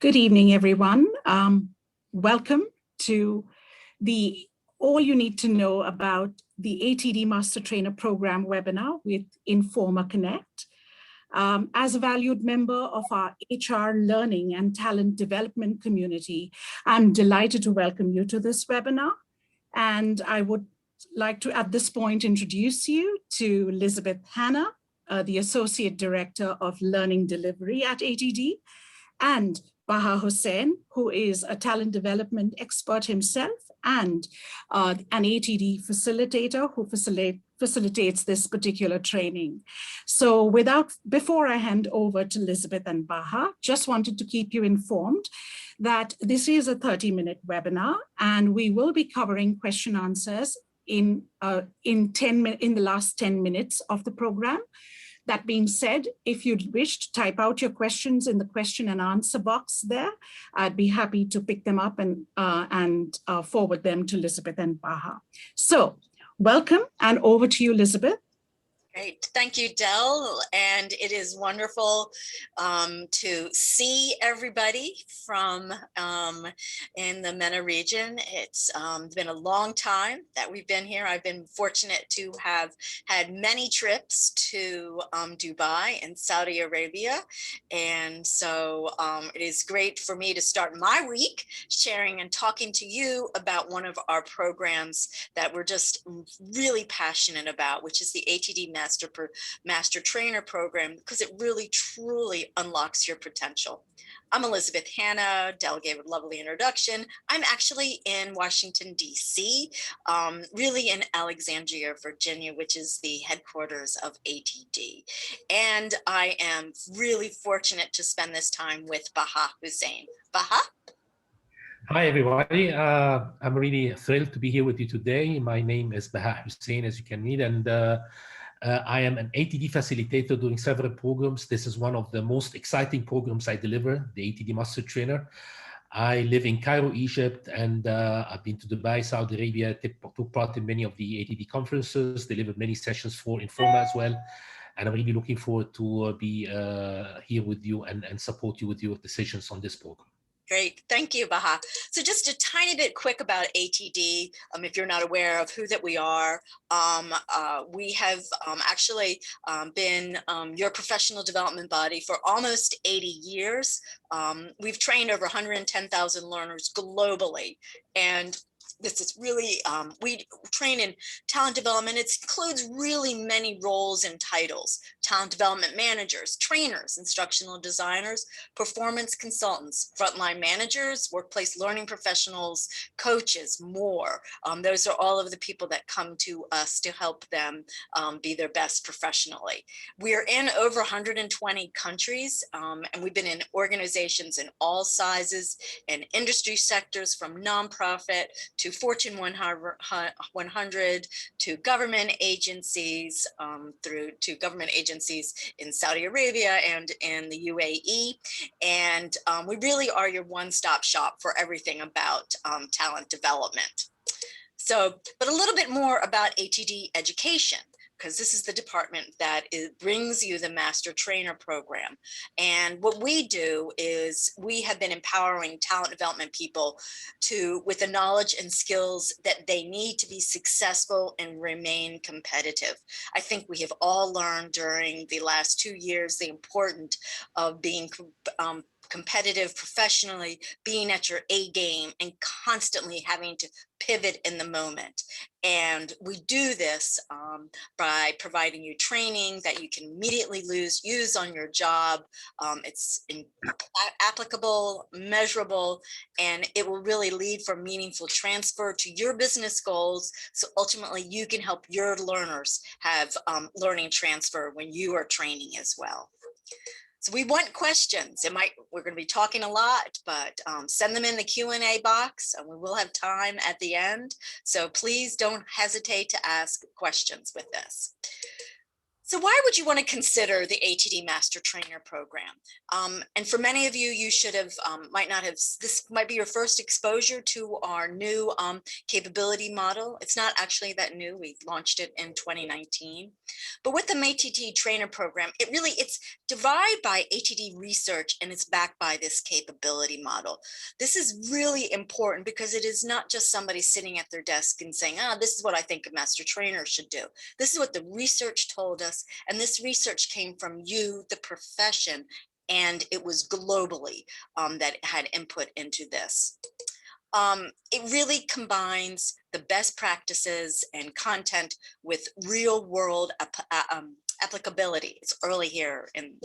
Good evening, everyone. Welcome to the All You Need to Know About the ATD Master Trainer Program webinar with Informa Connect. As a valued member of our HR learning and talent development community, I'm delighted to welcome you to this webinar. And I would like to, at this point, introduce you to Elizabeth Hannah, the Associate Director of Learning Delivery at ATD, and Bahaa Hussein, who is a talent development expert himself and an ATD facilitator who facilitates this particular training. So before I hand over to Elizabeth and Bahaa, just wanted to keep you informed that this is a 30-minute webinar and we will be covering question answers in the last 10 minutes of the program. That being said, if you'd wish to type out your questions in the question and answer box there, I'd be happy to pick them up and forward them to Elizabeth and Bahaa. So welcome, and over to you, Elizabeth. Great. Thank you, Del. And it is wonderful to see everybody from in the MENA region. It's been a long time that we've been here. I've been fortunate to have had many trips to Dubai and Saudi Arabia. And so it is great for me to start my week sharing and talking to you about one of our programs that we're just really passionate about, which is the ATD Master Trainer Program, because it really truly unlocks your potential. I'm Elizabeth Hannah. Del gave a lovely introduction. I'm actually in Washington, D.C., really in Alexandria, Virginia, which is the headquarters of ATD. And I am really fortunate to spend this time with Bahaa Hussein. Bahaa? Hi, everybody. I'm really thrilled to be here with you today. My name is Bahaa Hussein, as you can read, and I am an ATD facilitator doing several programs. This is one of the most exciting programs I deliver, the ATD Master Trainer. I live in Cairo, Egypt, and I've been to Dubai, Saudi Arabia, took part in many of the ATD conferences, delivered many sessions for Informa as well. And I'm really looking forward to be here with you and support you with your decisions on this program. Great, thank you, Bahaa. So just a tiny bit quick about ATD, if you're not aware of who that we are. We have actually been your professional development body for almost 80 years. We've trained over 110,000 learners globally, and this is really, we train in talent development. It includes really many roles and titles: talent development managers, trainers, instructional designers, performance consultants, frontline managers, workplace learning professionals, coaches, more. Those are all of the people that come to us to help them be their best professionally. We are in over 120 countries, and we've been in organizations in all sizes and industry sectors, from nonprofit to Fortune 100 to government agencies, through to government agencies in Saudi Arabia and in the UAE. And we really are your one-stop shop for everything about talent development. So, but a little bit more about ATD education, because this is the department that brings you the Master Trainer Program. And what we do is we have been empowering talent development people with the knowledge and skills that they need to be successful and remain competitive. I think we have all learned during the last 2 years the importance of being competitive professionally, being at your A game, and constantly having to pivot in the moment. And we do this by providing you training that you can immediately use on your job. It's applicable, measurable, and it will really lead for meaningful transfer to your business goals. So ultimately you can help your learners have learning transfer when you are training as well. So we want questions. We're going to be talking a lot, but send them in the Q&A box, and we will have time at the end. So please don't hesitate to ask questions with this. So why would you want to consider the ATD Master Trainer Program? And for many of you, you should have, this might be your first exposure to our new capability model. It's not actually that new. We launched it in 2019. But with the ATD Trainer Program, it's derived by ATD research, and it's backed by this capability model. This is really important because it is not just somebody sitting at their desk and saying, this is what I think a master trainer should do. This is what the research told us. And this research came from you, the profession, and it was globally that had input into this. It really combines the best practices and content with real world applicability. It's early here in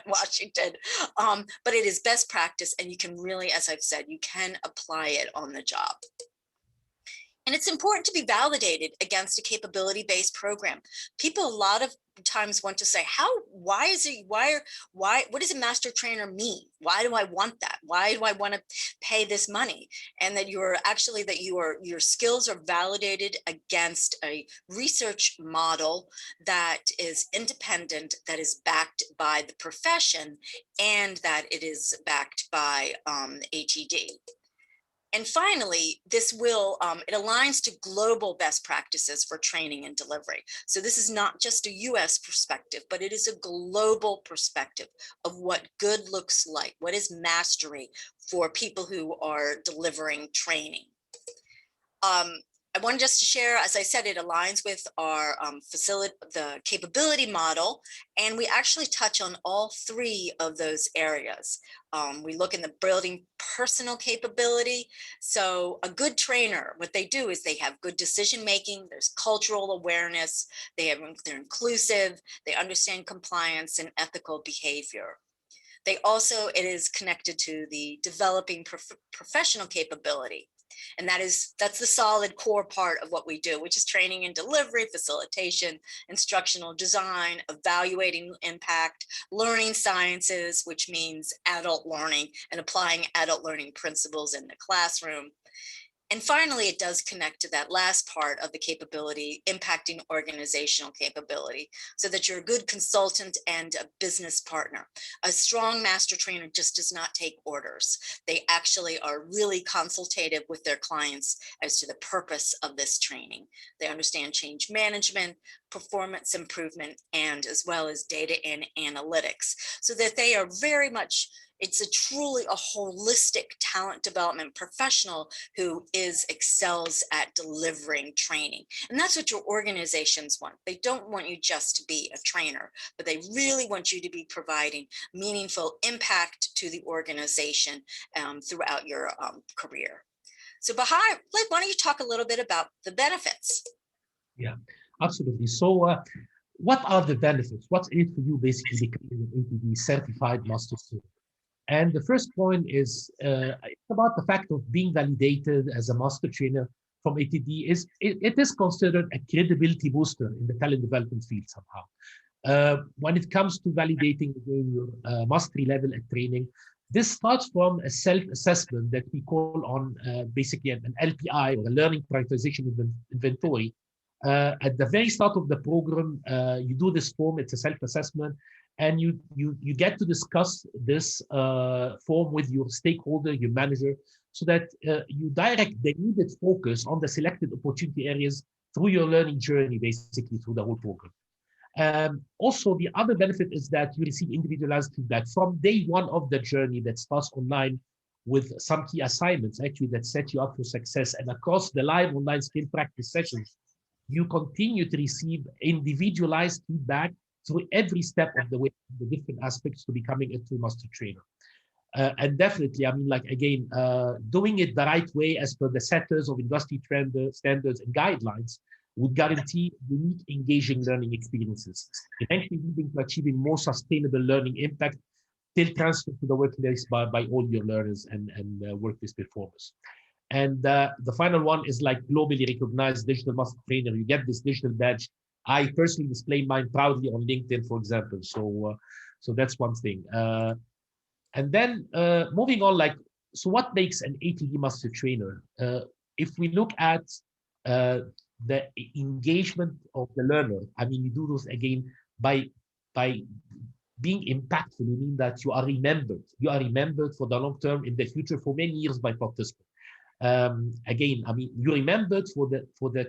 Washington, but it is best practice, and you can really, as I've said, you can apply it on the what it's important to be validated against a capability-based program. People a lot of times want to say, what does a master trainer mean? Why do I want that? Why do I want to pay this money? And that your skills are validated against a research model that is independent, that is backed by the profession, and that it is backed by ATD. And finally, this it aligns to global best practices for training and delivery. So this is not just a US perspective, but it is a global perspective of what good looks like. What is mastery for people who are delivering training? I wanted just to share, as I said, it aligns with our the capability model, and we actually touch on all three of those areas. We look in the building personal capability. So a good trainer, what they do is they have good decision-making, there's cultural awareness, they're inclusive, they understand compliance and ethical behavior. It is connected to the developing professional capability. And that's the solid core part of what we do, which is training and delivery, facilitation, instructional design, evaluating impact, learning sciences, which means adult learning and applying adult learning principles in the classroom. And finally, it does connect to that last part of the capability, impacting organizational capability, so that you're a good consultant and a business partner. A strong master trainer just does not take orders. They actually are really consultative with their clients as to the purpose of this training. They understand change management, performance improvement, and as well as data and analytics, so that they are very much, it's truly a holistic talent development professional who excels at delivering training. And that's what your organizations want. They don't want you just to be a trainer, but they really want you to be providing meaningful impact to the organization throughout your career. So Bahaa, why don't you talk a little bit about the benefits? Yeah, absolutely. So what are the benefits? What's in it for you basically becoming an ATD certified master trainer? And the first point is it's about the fact of being validated as a master trainer from ATD. It is considered a credibility booster in the talent development field somehow. When it comes to validating your mastery level at training, this starts from a self-assessment that we call on basically an LPI, or a learning prioritization inventory. At the very start of the program, you do this form. It's a self-assessment. And you get to discuss this form with your stakeholder, your manager, so that you direct the needed focus on the selected opportunity areas through your learning journey, basically through the whole program. Also, the other benefit is that you receive individualized feedback from day one of the journey that starts online, with some key assignments actually that set you up for success. And across the live online skill practice sessions, you continue to receive individualized feedback through every step of the way, the different aspects to becoming a true master trainer. And definitely, I mean, like, again, doing it the right way as per the setters of industry standards and guidelines would guarantee unique, engaging learning experiences, eventually leading to achieving more sustainable learning impact, still transferred to the workplace by all your learners and workplace performers. And the final one is like globally recognized digital master trainer. You get this digital badge I personally display mine proudly on LinkedIn, for example. So that's one thing. And then moving on, like, so what makes an ATD Master Trainer? If we look at the engagement of the learner, I mean, you do this again by being impactful. You mean that you are remembered. You are remembered for the long term in the future for many years by participants. Again, I mean, you're remembered for the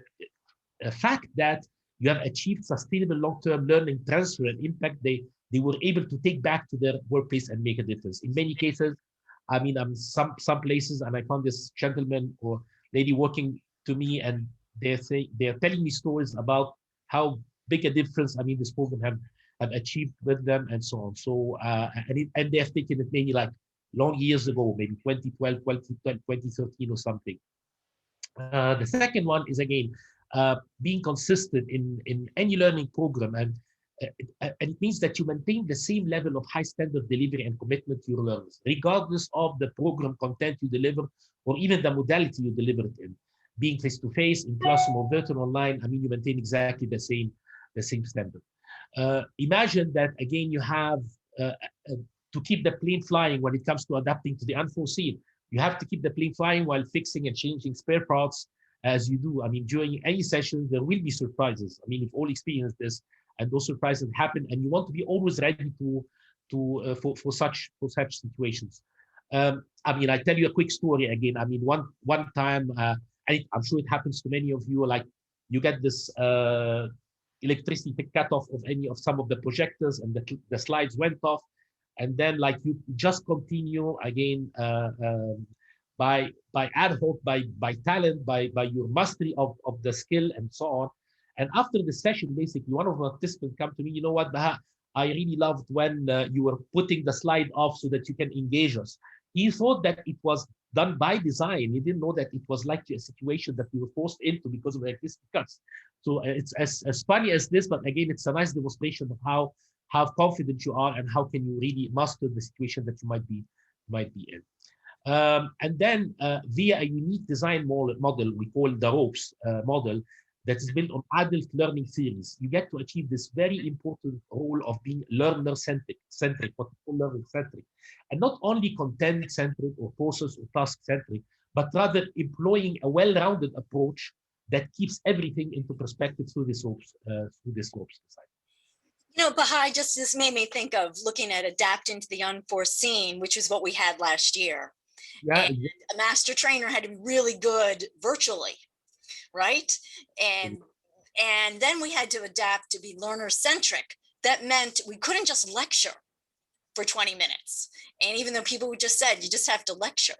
fact that you have achieved sustainable long-term learning transfer and impact they were able to take back to their workplace and make a difference. In many cases, I mean, some places, and I found this gentleman or lady working to me, and they're telling me stories about how big a difference, I mean, this program have achieved with them and so on. So and they have taken it maybe like long years ago, maybe 2012, 2013 or something. The second one is, again, being consistent in any learning program, and it means that you maintain the same level of high standard delivery and commitment to your learners, regardless of the program content you deliver or even the modality you deliver it in. Being face-to-face, in classroom or virtual online, I mean, you maintain exactly the same standard. Imagine that, again, you have to keep the plane flying when it comes to adapting to the unforeseen. You have to keep the plane flying while fixing and changing spare parts as you do. I mean, during any session, there will be surprises. I mean, we've all experienced this, and those surprises happen, and you want to be always ready for such situations. I mean, I tell you a quick story again. I mean, one time, I'm sure it happens to many of you. Like, you get this electricity cut off of some of the projectors, and the slides went off. And then, like, you just continue again by ad hoc, by talent, by your mastery of the skill and so on. And after the session, basically, one of the participants come to me, you know what, Baha, I really loved when you were putting the slide off so that you can engage us. He thought that it was done by design. He didn't know that it was like a situation that we were forced into because of the electricity cuts. So it's as funny as this, but again, it's a nice demonstration of how confident you are and how can you really master the situation that you might be in. And then via a unique design model we call the ropes model that is built on adult learning theories, you get to achieve this very important role of being learner-centric, what we call learning-centric, and not only content-centric or process or task-centric, but rather employing a well-rounded approach that keeps everything into perspective through this ropes design. You know, Baha, this made me think of looking at adapting to the unforeseen, which is what we had last year. Yeah, and a master trainer had to be really good virtually, right? And then we had to adapt to be learner-centric. That meant we couldn't just lecture for 20 minutes. And even though people just said, you just have to lecture,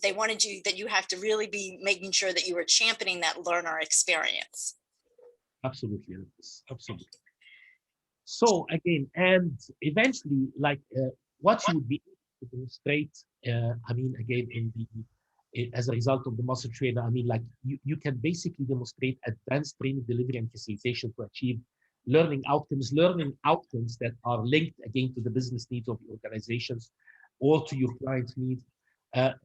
they wanted that you have to really be making sure that you were championing that learner experience. Absolutely, absolutely. So again, and eventually, like what you would be able to demonstrate, I mean, again, as a result of the master trainer, I mean, like you can basically demonstrate advanced training delivery and facilitation to achieve learning outcomes that are linked again to the business needs of your organizations or to your clients' needs.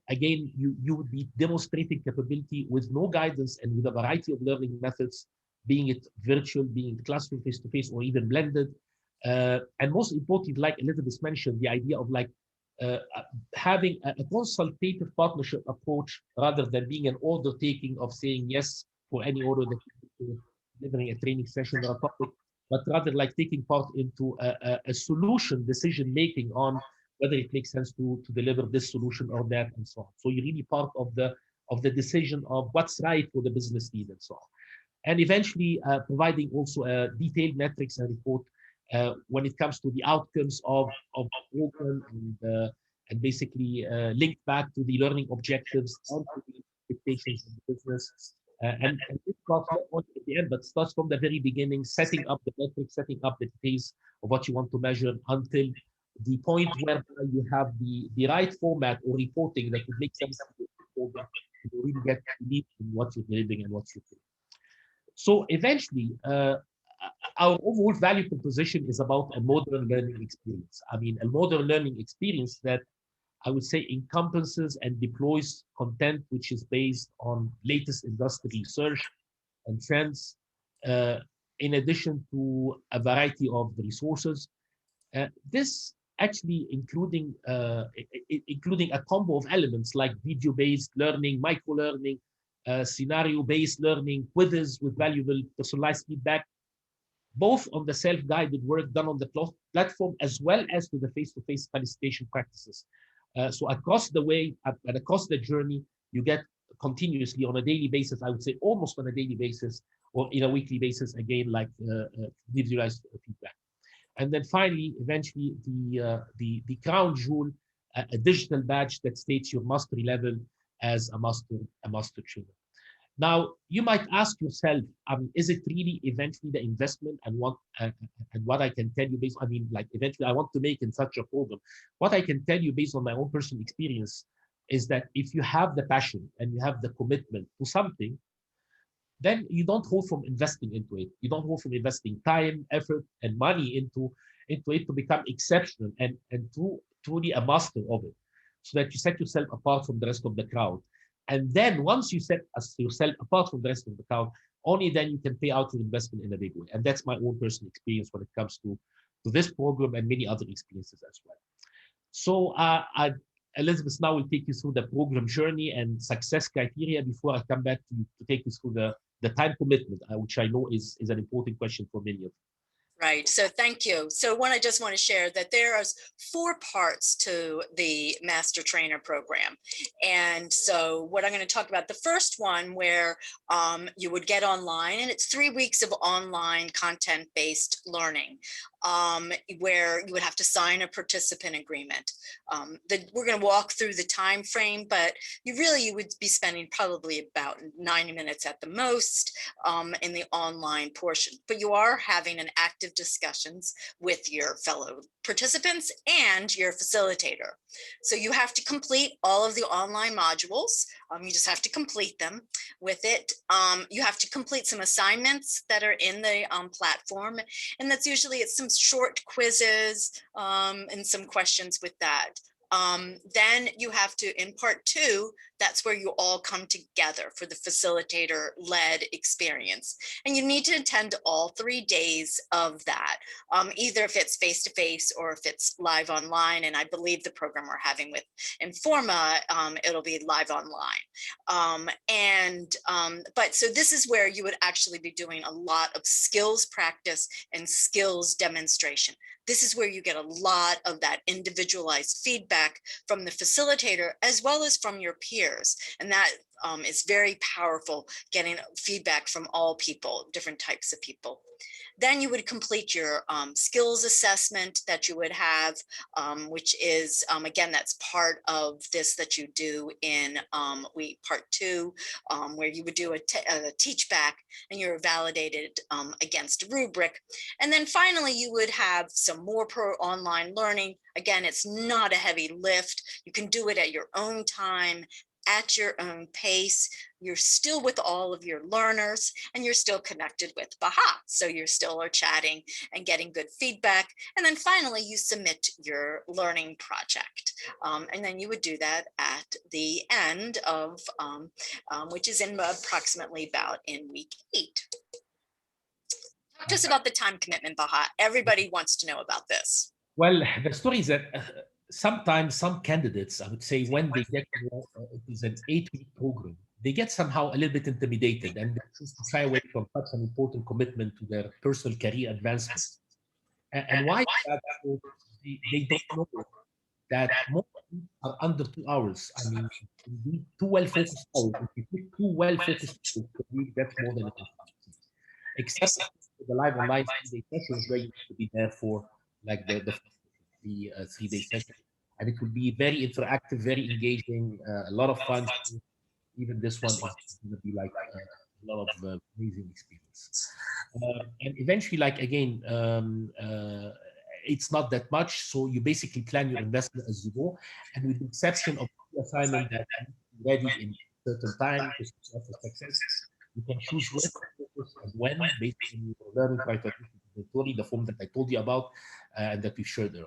Again, you would be demonstrating capability with no guidance and with a variety of learning methods, being it virtual, being it classroom, face-to-face, or even blended. And most importantly, like Elizabeth mentioned, the idea of like having a consultative partnership approach rather than being an order taking of saying yes for any order that you're delivering a training session or a topic, but rather like taking part into a solution decision making on whether it makes sense to deliver this solution or that and so on. So you're really part of the decision of what's right for the business need and so on. And eventually providing also detailed metrics and report when it comes to the outcomes of the program and basically link back to the learning objectives and to the expectations of the business. And this starts not only at the end, but starts from the very beginning, setting up the metrics, setting up the details of what you want to measure until the point where you have the right format or reporting that would make sense to really get to believe in what you're delivering and what you're doing. So eventually, our overall value proposition is about a modern learning experience. I mean, a modern learning experience that I would say encompasses and deploys content which is based on latest industry research and trends, in addition to a variety of resources. This actually including a combo of elements like video-based learning, micro-learning, scenario-based learning, quizzes with valuable personalized feedback, both on the self-guided work done on the platform as well as to the face-to-face facilitation practices. So across the way and across the journey, you get continuously on a daily basis, I would say almost on a daily basis or in a weekly basis, again, like individualized feedback. And then finally, eventually, the crown jewel, a digital badge that states your mastery level as a master trainer. Now, you might ask yourself, is it really eventually the investment and what I can tell you based, like eventually I want to make in such a program. What I can tell you based on my own personal experience is that if you have the passion and you have the commitment to something, then you don't hold from investing into it. You don't hold from investing time, effort, and money into it to become exceptional and truly a master of it, so that you set yourself apart from the rest of the crowd. And then once you set yourself apart from the rest of the crowd, only then you can pay out your investment in a big way. And that's my own personal experience when it comes to this program and many other experiences as well. So Elizabeth now will take you through the program journey and success criteria before I come back to take you through the time commitment, which I know is an important question for many of you. Right. So thank you. So I just want to share that there are 4 parts to the Master Trainer Program. And so what I'm going to talk about, the first one where you would get online, and it's 3 weeks of online content-based learning, where you would have to sign a participant agreement. We're going to walk through the time frame, but you would be spending probably about 90 minutes at the most in the online portion. But you are having an active discussions with your fellow participants and your facilitator. So you have to complete all of the online modules. You just have to complete them with it. You have to complete some assignments that are in the platform. And that's usually it's some short quizzes and some questions with that. Then you have to, in part 2, that's where you all come together for the facilitator-led experience. And you need to attend all 3 days of that, either if it's face-to-face or if it's live online. And I believe the program we're having with Informa, it'll be live online. But so this is where you would actually be doing a lot of skills practice and skills demonstration. This is where you get a lot of that individualized feedback from the facilitator as well as from your peers. And that is very powerful, getting feedback from all people, different types of people. Then you would complete your skills assessment that you would have, which is, again, that's part of this that you do in part 2, where you would do a teach back and you're validated against a rubric. And then finally, you would have some more online learning. Again, it's not a heavy lift. You can do it at your own time, at your own pace. You're still with all of your learners and you're still connected with Bahaa. So you're still chatting and getting good feedback. And then finally, you submit your learning project. And then you would do that at the end of, which is in approximately about in week 8. Talk to us about the time commitment, Bahaa. Everybody wants to know about this. Well, the story is that sometimes some candidates, I would say, when they get it is an 8-week program, they get somehow a little bit intimidated and they choose to shy away from such an important commitment to their personal career advancement. And why is that? They don't know that most are under 2 hours. I mean, you need 2 well-focused hours. If you take 2 well-focused hours per week, that's more than enough. Except for the live online 3-day sessions where you need to be there for like the 3-day session. And it will be very interactive, very engaging, a lot of fun. Even this one is going to be like a lot of amazing experience. And eventually, like again, it's not that much. So you basically plan your investment as you go. And with the exception of the assignment that is ready in a certain time to for success, you can choose where to focus and when, based on your learning criteria, the form that I told you about and that we shared earlier.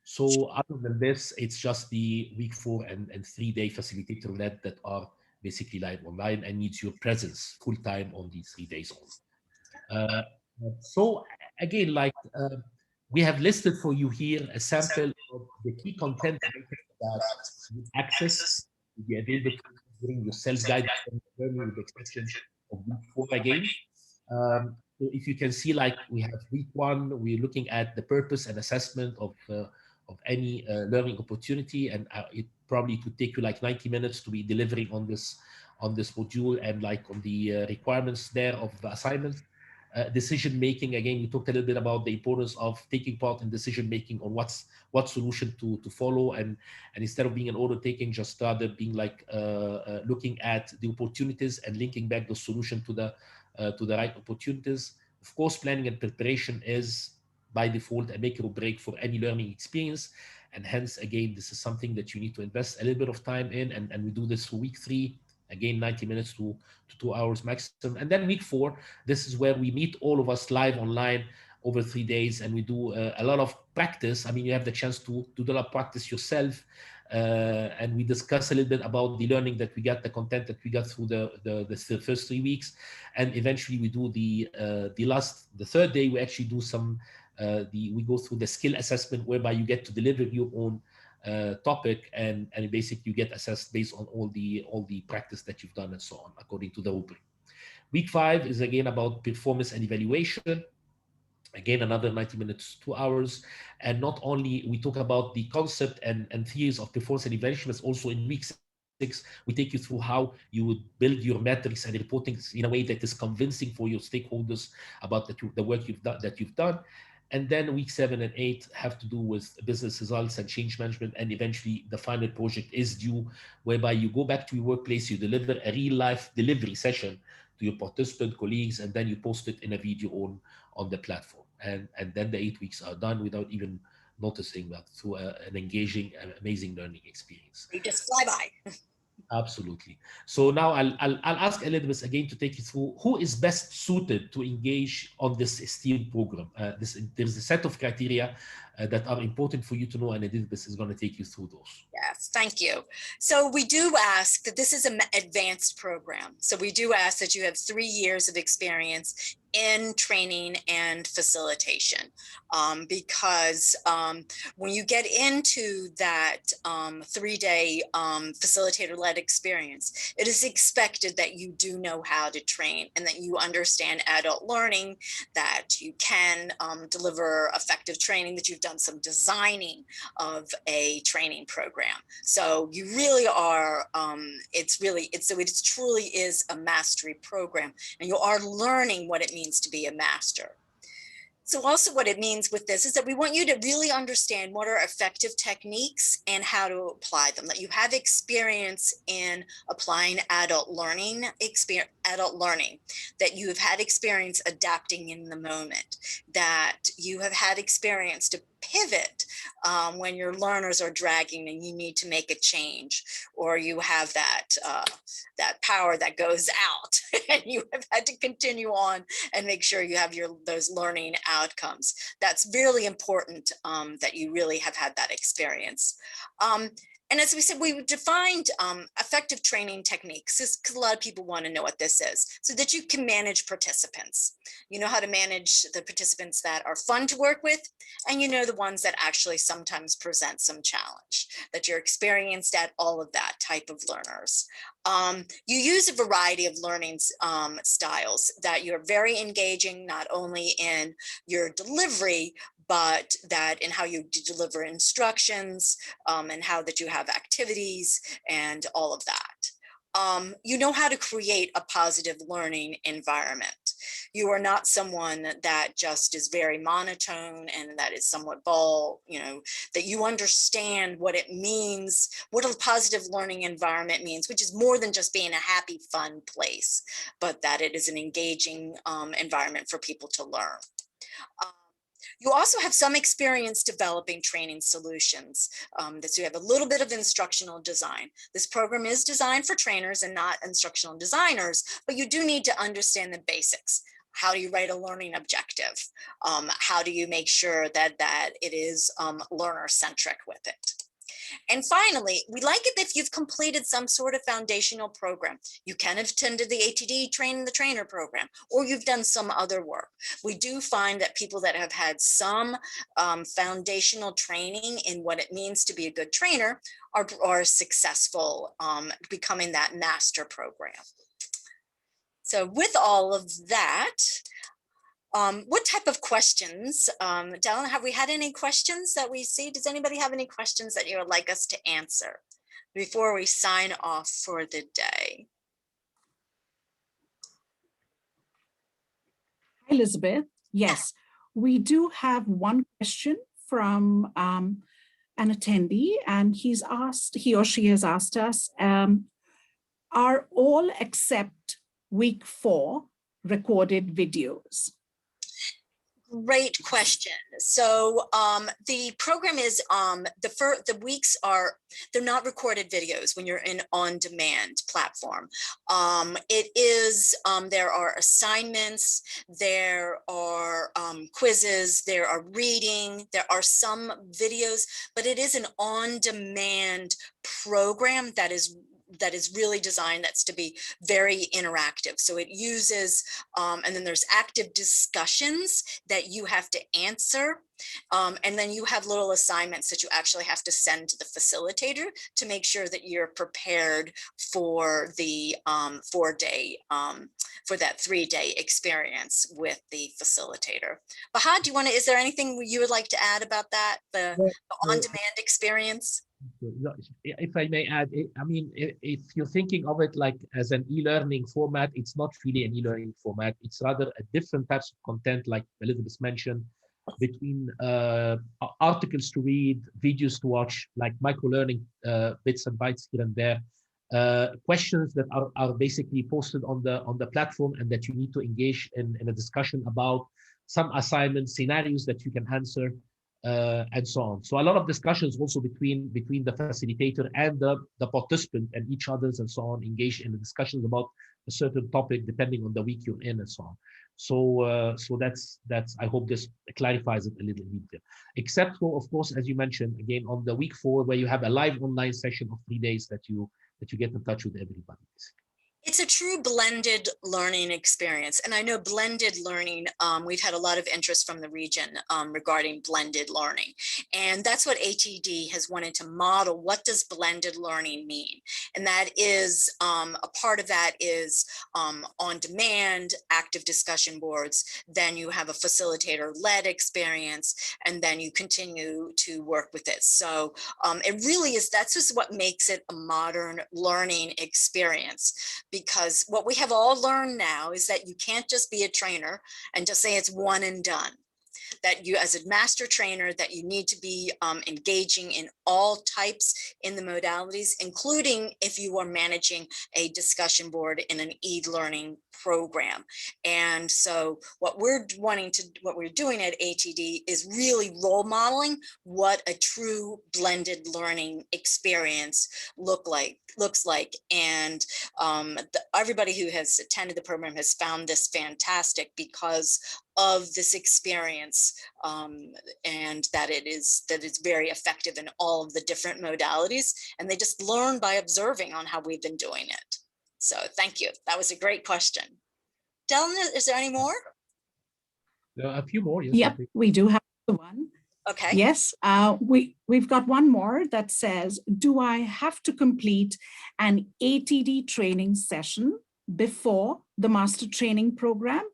So other than this, it's just the week 4 and 3-day facilitator-led that are basically live online and needs your presence full time on these 3 days only. So again, like we have listed for you here a sample of the key content items that you access to be available to you during your self-guided journey, with the exception of week 4 again. So if you can see, like we have week 1, we're looking at the purpose and assessment of any learning opportunity, and it probably could take you like 90 minutes to be delivering on this module and like on the requirements there of the assignments. Decision making, again, we talked a little bit about the importance of taking part in decision making on what solution to follow, and instead of being an order taking, just rather being like looking at the opportunities and linking back the solution to the right opportunities. Of course, planning and preparation is by default a make or break for any learning experience, and hence again this is something that you need to invest a little bit of time in, and we do this for week 3, again 90 minutes to 2 hours maximum. And then week 4, this is where we meet all of us live online over 3 days, and we do a lot of practice. I mean, you have the chance to do a lot of practice yourself, and we discuss a little bit about the learning that we got, the content that we got through the first 3 weeks, and eventually we do the third day. We actually do some we go through the skill assessment, whereby you get to deliver your own topic, and basically you get assessed based on all the practice that you've done and so on, according to the rubric. Week 5 is again about performance and evaluation. Again, another 90 minutes, 2 hours. And not only we talk about the concept and theories of performance and evaluation, but also in week 6, we take you through how you would build your metrics and reporting in a way that is convincing for your stakeholders about the work you've done. And then week 7 and 8 have to do with business results and change management. And eventually the final project is due, whereby you go back to your workplace, you deliver a real life delivery session to your participant colleagues, and then you post it in a video on the platform. And then the 8 weeks are done without even noticing that, through an engaging and amazing learning experience. They just fly by. Absolutely. So now I'll ask Elizabeth again to take you through who is best suited to engage on this STEAM program. There's a set of criteria that are important for you to know, and Elizabeth is going to take you through those. Yes, thank you. So we do ask that this is an advanced program. So we do ask that you have 3 years of experience in training and facilitation, because when you get into that 3-day facilitator-led experience, it is expected that you do know how to train and that you understand adult learning, that you can deliver effective training, that you've done some designing of a training program. So you really are, it truly is a mastery program, and you are learning what it means to be a master. So also what it means with this is that we want you to really understand what are effective techniques and how to apply them, that you have experience in applying adult learning, that you have had experience adapting in the moment, that you have had experience to pivot when your learners are dragging and you need to make a change, or you have that power that goes out and you have had to continue on and make sure you have those learning outcomes. That's really important, that you really have had that experience. And as we said, we defined effective training techniques, because a lot of people want to know what this is, so that you can manage participants. You know how to manage the participants that are fun to work with, and you know the ones that actually sometimes present some challenge, that you're experienced at all of that type of learners. You use a variety of learning styles, that you're very engaging, not only in your delivery, but that in how you deliver instructions, and how that you have activities and all of that. You know how to create a positive learning environment. You are not someone that just is very monotone and that is somewhat dull, that you understand what it means, what a positive learning environment means, which is more than just being a happy, fun place, but that it is an engaging environment for people to learn. You also have some experience developing training solutions, that you have a little bit of instructional design. This program is designed for trainers and not instructional designers, but you do need to understand the basics. How do you write a learning objective? How do you make sure that it is learner-centric with it? And finally, we like it if you've completed some sort of foundational program. You can have attended the ATD Train the Trainer program, or you've done some other work. We do find that people that have had some foundational training in what it means to be a good trainer are successful becoming that master program. So with all of that, what type of questions, Dallin, have we had any questions that we see? Does anybody have any questions that you would like us to answer before we sign off for the day? Hi, Elizabeth. Yes, we do have one question from an attendee, and he or she has asked us, are all except week 4 recorded videos? Great question. So the program is the weeks they're not recorded videos when you're in on-demand platform. It is there are assignments, there are quizzes, there are reading, there are some videos, but it is an on-demand program that is really designed that's to be very interactive. So it uses, and then there's active discussions that you have to answer. And then you have little assignments that you actually have to send to the facilitator to make sure that you're prepared for the for that 3-day experience with the facilitator. Bahaa, is there anything you would like to add about that, the on-demand experience? If I may add, I mean, if you're thinking of it like as an e-learning format, it's not really an e-learning format. It's rather a different types of content, like Elizabeth mentioned, between articles to read, videos to watch, like micro-learning bits and bytes here and there, questions that are basically posted on the platform and that you need to engage in a discussion about, some assignment scenarios that you can answer, and so on. So a lot of discussions also between the facilitator and the participant and each others and so on, engage in the discussions about a certain topic depending on the week you're in and so on. So that's I hope this clarifies it a little bit. Except for, of course, as you mentioned, again on the week 4 where you have a live online session of 3 days that you get in touch with everybody. It's a true blended learning experience. And I know blended learning, we've had a lot of interest from the region regarding blended learning. And that's what ATD has wanted to model. What does blended learning mean? And that is, a part of that is on-demand, active discussion boards. Then you have a facilitator-led experience, and then you continue to work with it. So it really is, that's just what makes it a modern learning experience. Because what we have all learned now is that you can't just be a trainer and just say it's one and done. That you, as a master trainer, that you need to be engaging in all types in the modalities, including if you are managing a discussion board in an e-learning program. And so what we're doing at ATD is really role modeling what a true blended learning experience looks like. And everybody who has attended the program has found this fantastic because of this experience, and that it's very effective in all of the different modalities, and they just learn by observing on how we've been doing it. So thank you. That was a great question. Dylan, is there any more? A few more. Yes, yep, we do have the one. Okay. Yes, we've got one more that says, do I have to complete an ATD training session before the master training program,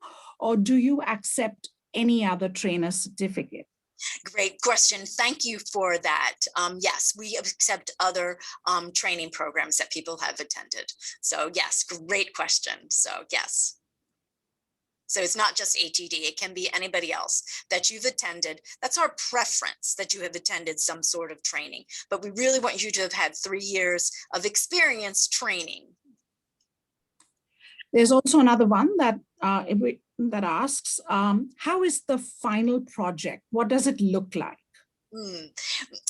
or do you accept any other trainer certificate? Great question. Thank you for that. Yes, we accept other training programs that people have attended. So yes, great question. So yes. So it's not just ATD, it can be anybody else that you've attended. That's our preference, that you have attended some sort of training, but we really want you to have had 3 years of experience training. There's also another one that that asks, how is the final project? What does it look like?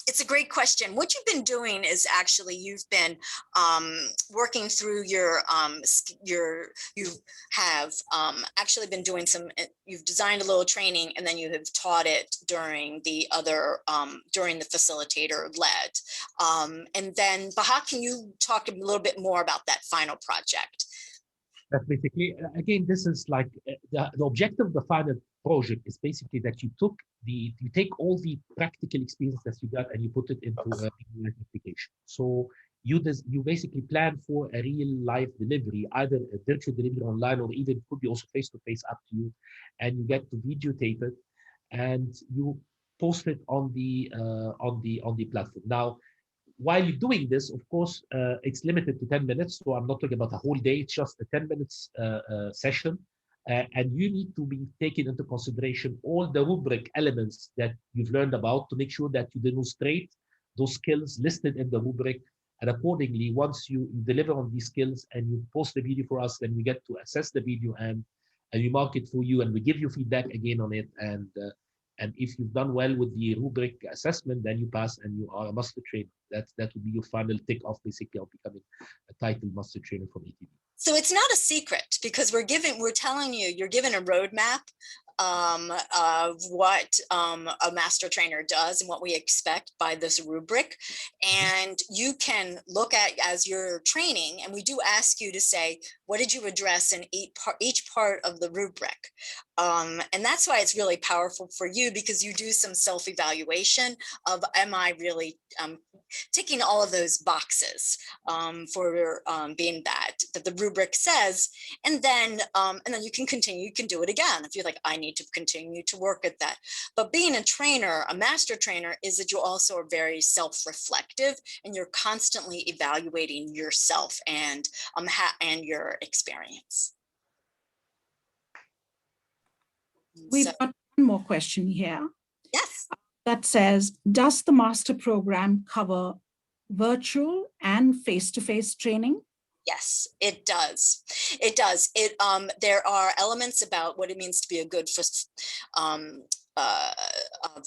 It's a great question. What you've been doing is actually you've been working through you have actually been doing you've designed a little training, and then you have taught it during the during the facilitator led. And then Bahaa, can you talk a little bit more about that final project? That's basically, again, this is like the objective of the final project is basically that you take all the practical experience that you got and you put it into a real life application. So you basically plan for a real life delivery, either a virtual delivery online, or even could be also face-to-face, up to you. And you get to videotape it and you post it on the platform. Now, while you're doing this, of course, it's limited to 10 minutes. So I'm not talking about a whole day. It's just a 10 minutes session. And you need to be taking into consideration all the rubric elements that you've learned about to make sure that you demonstrate those skills listed in the rubric. And accordingly, once you deliver on these skills and you post the video for us, then we get to assess the video and we mark it for you, and we give you feedback again on it. And if you've done well with the rubric assessment, then you pass and you are a master trainer. That would be your final tick off, basically, of becoming a titled master trainer from ATD. So it's not a secret, because we're telling you, you're given a roadmap of what a master trainer does and what we expect by this rubric. And you can look at as you're training, and we do ask you to say, what did you address in each part of the rubric? And that's why it's really powerful for you, because you do some self-evaluation of, am I really ticking all of those boxes for being that the rubric says, and then you can continue, you can do it again if you're like, I need to continue to work at that. But being a trainer, a master trainer, is that you also are very self-reflective, and you're constantly evaluating yourself and your experience. We've got one more question here. Yes. That says, does the master program cover virtual and face-to-face training? Yes, it does. It does. There are elements about what it means to be a good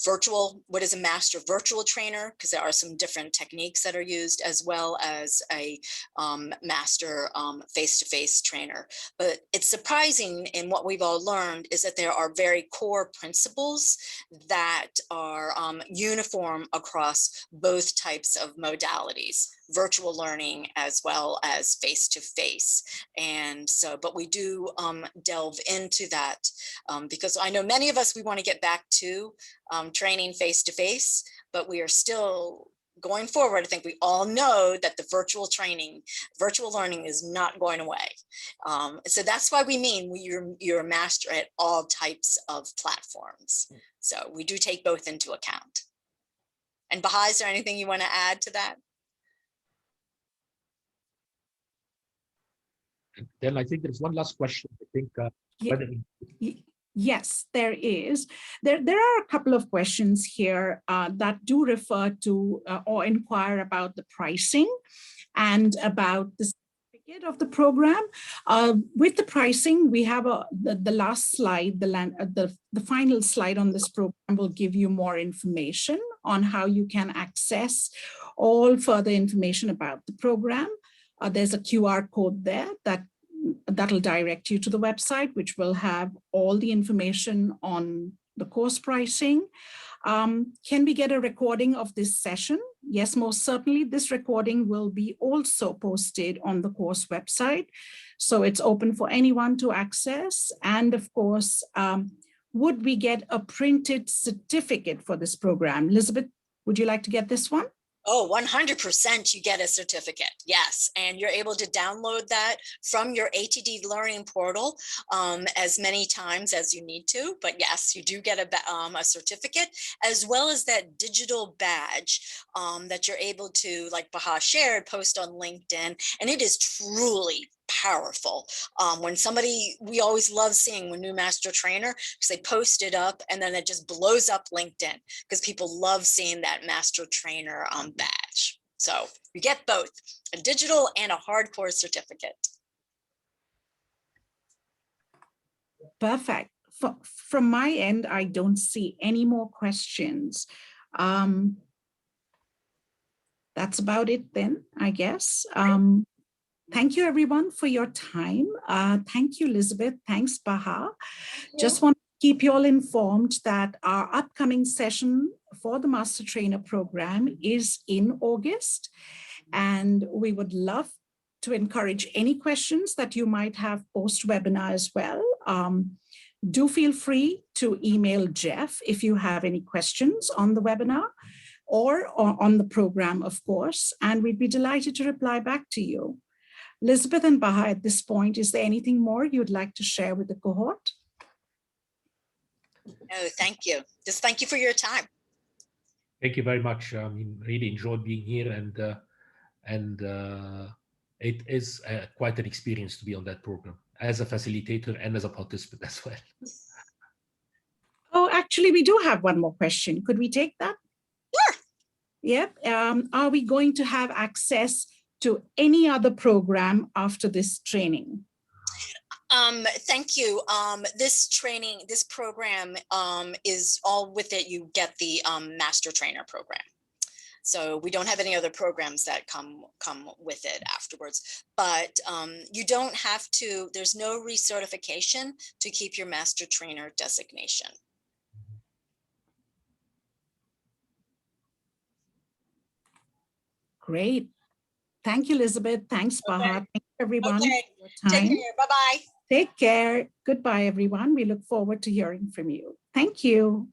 virtual, what is a master virtual trainer, because there are some different techniques that are used, as well as a master face-to-face trainer. But it's surprising in what we've all learned is that there are very core principles that are uniform across both types of modalities, virtual learning as well as face-to-face. And so, but we do delve into that because I know many of us, we want to get back to training face-to-face, but we are still going forward. I think we all know that the virtual learning is not going away. So that's why we mean you're a master at all types of platforms. So we do take both into account. And Bahaa, is there anything you want to add to that? Then I think there's one last question. I think yes, there is. There are a couple of questions here that do refer to or inquire about the pricing and about the certificate of the program. With the pricing, we have the last slide, the final slide on this program will give you more information on how you can access all further information about the program. There's a QR code there that'll direct you to the website, which will have all the information on the course pricing. Can we get a recording of this session? Yes, most certainly. This recording will be also posted on the course website. So it's open for anyone to access. And of course, would we get a printed certificate for this program? Elizabeth, would you like to get this one? Oh, 100% you get a certificate, yes. And you're able to download that from your ATD Learning portal as many times as you need to. But yes, you do get a certificate, as well as that digital badge that you're able to, like Bahaa shared, post on LinkedIn. And it is truly powerful. When somebody, we always love seeing when new master trainer, because they post it up and then it just blows up LinkedIn, because people love seeing that master trainer badge. So you get both a digital and a hardcore certificate. Perfect. From my end, I don't see any more questions. That's about it then, I guess. Thank you everyone for your time. Thank you, Elizabeth. Thanks, Baha. Just want to keep you all informed that our upcoming session for the Master Trainer Program is in August. And we would love to encourage any questions that you might have post-webinar as well. Do feel free to email Jeff if you have any questions on the webinar or on the program, of course, and we'd be delighted to reply back to you. Elizabeth and Baha, at this point, is there anything more you'd like to share with the cohort? Oh, thank you. Just thank you for your time. Thank you very much. I mean, really enjoyed being here, and it is quite an experience to be on that program as a facilitator and as a participant as well. Oh, actually, we do have one more question. Could we take that? Sure. Yep. Are we going to have access to any other program after this training? Thank you. This program is all with it. You get the Master Trainer Program. So we don't have any other programs that come with it afterwards, but you don't have to, there's no recertification to keep your Master Trainer designation. Great. Thank you, Elizabeth. Thanks, Baha. Okay. Thank you, everyone. Okay. For your time. Take care. Bye-bye. Take care. Goodbye, everyone. We look forward to hearing from you. Thank you.